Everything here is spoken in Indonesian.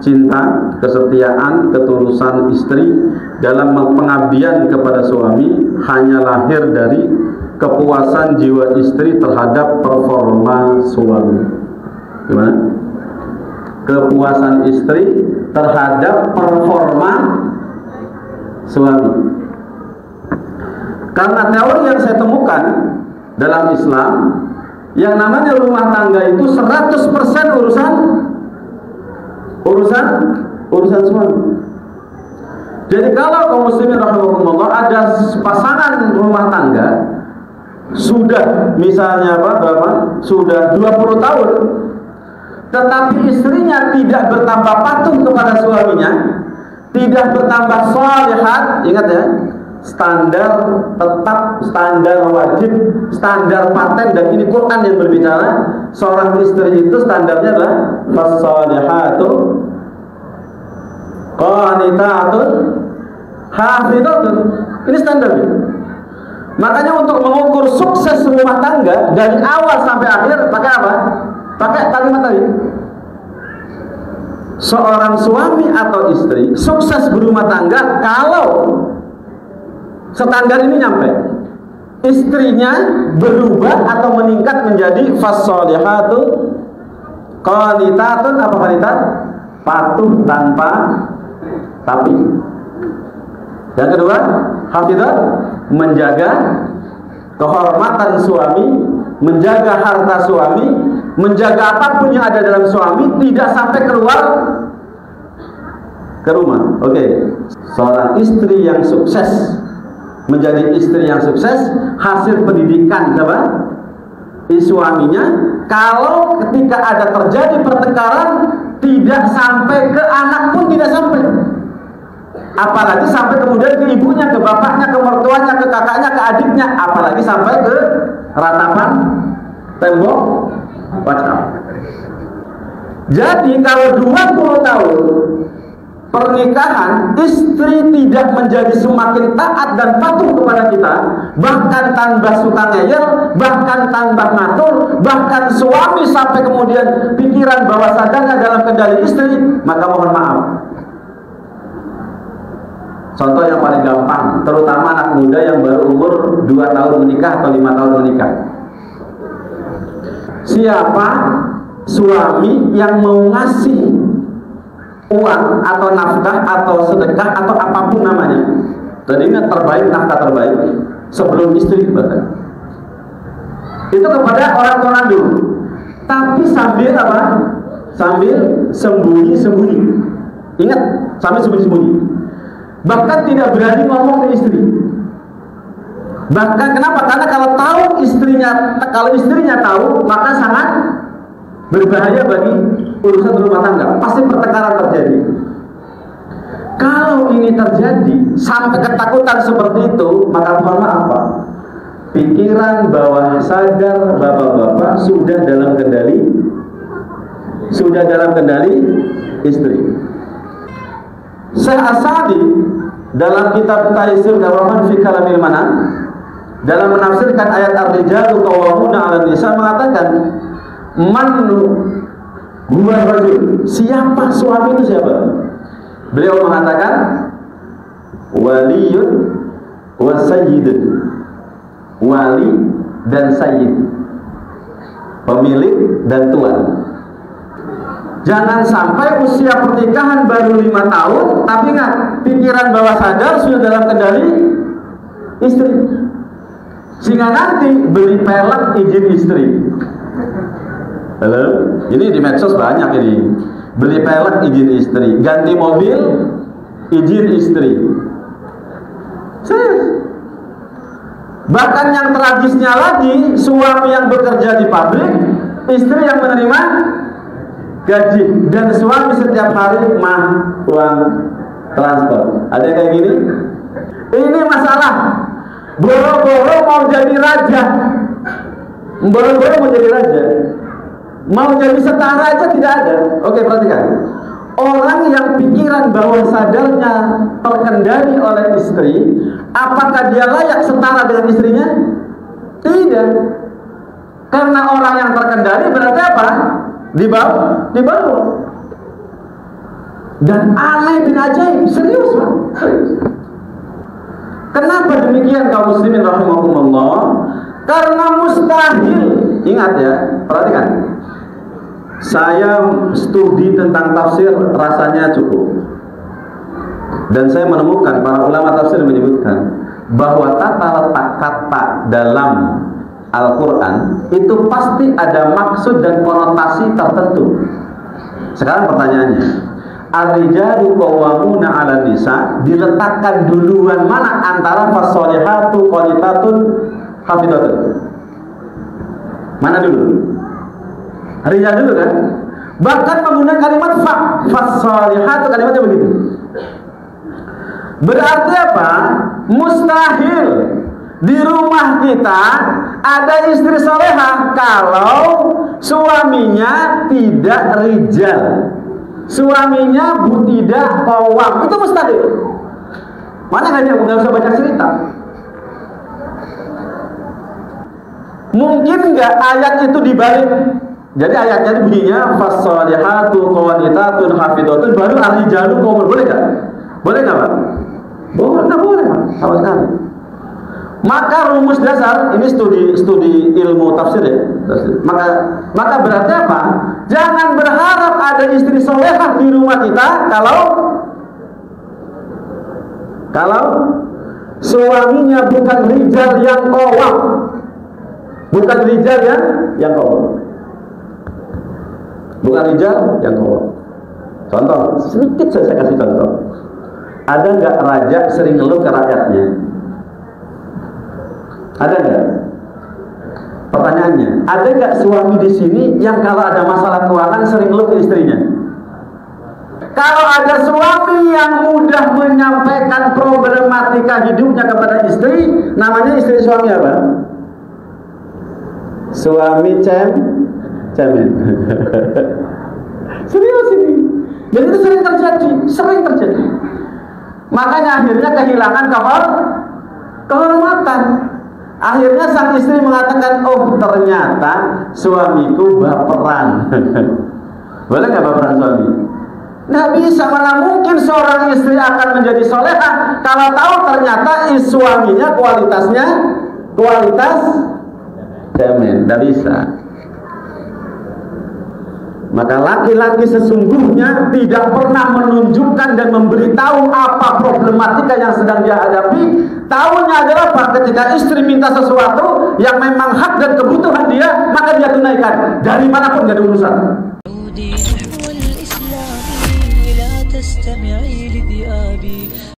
cinta, kesetiaan, ketulusan istri dalam pengabdian kepada suami hanya lahir dari kepuasan jiwa istri terhadap performa suami. Gimana? Kepuasan istri terhadap performa suami. Karena teori yang saya temukan dalam Islam, yang namanya rumah tangga itu 100% urusan suami. Jadi kalau kaum muslimin rahimahumullah ada pasangan rumah tangga sudah misalnya sudah 20 tahun, tetapi istrinya tidak bertambah patuh kepada suaminya, tidak bertambah shalihat, ingat ya, standar tetap, standar wajib, standar paten, dan ini Quran yang berbicara. Seorang istri itu standarnya adalah fasalihatu qanitatun hafidhatun. Ini standarnya. Makanya untuk mengukur sukses rumah tangga dari awal sampai akhir pakai apa? Pakai kalimat tadi. Seorang suami atau istri sukses berumah tangga kalau standar ini nyampe, istrinya berubah atau meningkat menjadi fasolihatu qanitatun, apa qanitat? Patuh tanpa tapi. Yang kedua, hafizat, menjaga kehormatan suami, menjaga harta suami, menjaga apapun yang ada dalam suami tidak sampai keluar ke rumah. Oke. Seorang istri yang sukses menjadi istri yang sukses hasil pendidikan suaminya, kalau ketika ada terjadi pertengkaran tidak sampai ke anak pun tidak sampai, apalagi sampai kemudian ke ibunya, ke bapaknya, ke mertuanya, ke kakaknya, ke adiknya, apalagi sampai ke ratapan tembok WhatsApp. Jadi kalau 20 tahun pernikahan, istri tidak menjadi semakin taat dan patuh kepada kita, bahkan tanpa suka ngeyel, bahkan tanpa ngatur, bahkan suami sampai kemudian pikiran bawah sadarnya dalam kendali istri, maka mohon maaf. Contoh yang paling gampang, terutama anak muda yang baru umur 2 tahun menikah atau 5 tahun menikah. Siapa suami yang mau ngasih uang atau nafkah atau sedekah atau apapun namanya, dan ini terbaik, nafkah terbaik sebelum istri bahkan, itu kepada orang tua kandung, tapi sambil apa? Sambil sembunyi-sembunyi. Ingat, sambil sembunyi-sembunyi. Bahkan tidak berani ngomong ke istri. Bahkan kenapa? Karena kalau istrinya tahu, maka sangat berbahaya bagi urusan rumah tangga. Pasti pertengkaran terjadi. Kalau ini terjadi sampai ketakutan seperti itu, maka mohon maaf Pak, pikiran bawah sadar bapak-bapak sudah dalam kendali istri. Syekh As-Sa'di dalam kitab Taisir Dawaman fi Kalamil Manan, dalam menafsirkan ayat Ar-Rijalu Qawwamuna 'alan Nisa, mengatakan man huwa rajul, siapa suami itu siapa? Beliau mengatakan waliyun wa sayyidun, wali dan sayyid, pemilik dan tuan. Jangan sampai usia pernikahan baru 5 tahun, tapi ingat, pikiran bawah sadar sudah dalam kendali istri. Sehingga nanti beli pelek izin istri. Halo? Ini di medsos banyak ini. Beli pelek izin istri, ganti mobil izin istri. Serius. Bahkan yang tragisnya lagi, suami yang bekerja di pabrik, istri yang menerima gaji, dan suami setiap hari uang transport. Ada yang kayak gini? Ini masalah. Boro-boro mau jadi raja, boro-boro mau jadi raja, mau jadi setara aja tidak ada. Oke, perhatikan. Orang yang pikiran bawah sadarnya terkendali oleh istri, apakah dia layak setara dengan istrinya? Tidak. Karena orang yang terkendali berarti apa? Di bawah. dan aneh bin ajaib. Serius, Pak. Kenapa demikian kaum muslimin rahimakumullah? Karena mustahil. Ingat ya, perhatikan. Saya studi tentang tafsir rasanya cukup. Dan saya menemukan para ulama tafsir menyebutkan bahwa tata letak kata dalam Al-Quran itu pasti ada maksud dan konotasi tertentu. Sekarang pertanyaannya, ar-rijalu qawwamuna 'alan nisa diletakkan duluan mana antara fasolihatu qanitatun hafidhatun? Mana dulu? Rijal dulu kan? Bahkan menggunakan kalimat fasolihatu, kalimatnya begitu. Berarti apa? Mustahil di rumah kita ada istri solehah kalau suaminya tidak rijal, suaminya tidak qawwam. Itu mustahil. Mana hanya nggak usah baca cerita. Mungkin nggak ayat itu dibalik. Jadi ayatnya bunyinya fasolihatu qanitatun hafidhatun, baru ar-rijalu qawwam. Boleh nggak? Boleh nggak, Pak? Boleh, nggak boleh, Pak, sama sekali. Maka rumus dasar ini studi ilmu tafsir ya. Maka berarti apa? Jangan berharap ada istri solehah di rumah kita kalau suaminya bukan rijal yang qawwam, bukan rijal yang qawwam, bukan rijal yang qawwam. Contoh sedikit saya kasih contoh. Ada nggak raja sering ngeluh ke rakyatnya? Ada nggak? Pertanyaannya, ada nggak suami di sini yang kalau ada masalah keuangan sering ngeluh ke istrinya? Kalau ada suami yang mudah menyampaikan problematika hidupnya kepada istri, namanya istri suami apa? Suami cemen. Serius ini. Jadi itu sering terjadi. Makanya akhirnya kehilangan kehormatan. Akhirnya sang istri mengatakan, oh ternyata suamiku baperan. Boleh nggak baperan suami? Nggak bisa. Mana mungkin seorang istri akan menjadi solehah kalau tahu ternyata suaminya kualitas cemen. Nggak bisa. Maka laki-laki sesungguhnya tidak pernah menunjukkan dan memberitahu apa problematika yang sedang dia hadapi. Tahunya adalah apa? Ketika istri minta sesuatu yang memang hak dan kebutuhan dia, maka dia tunaikan. Dari manapun gak ada urusan.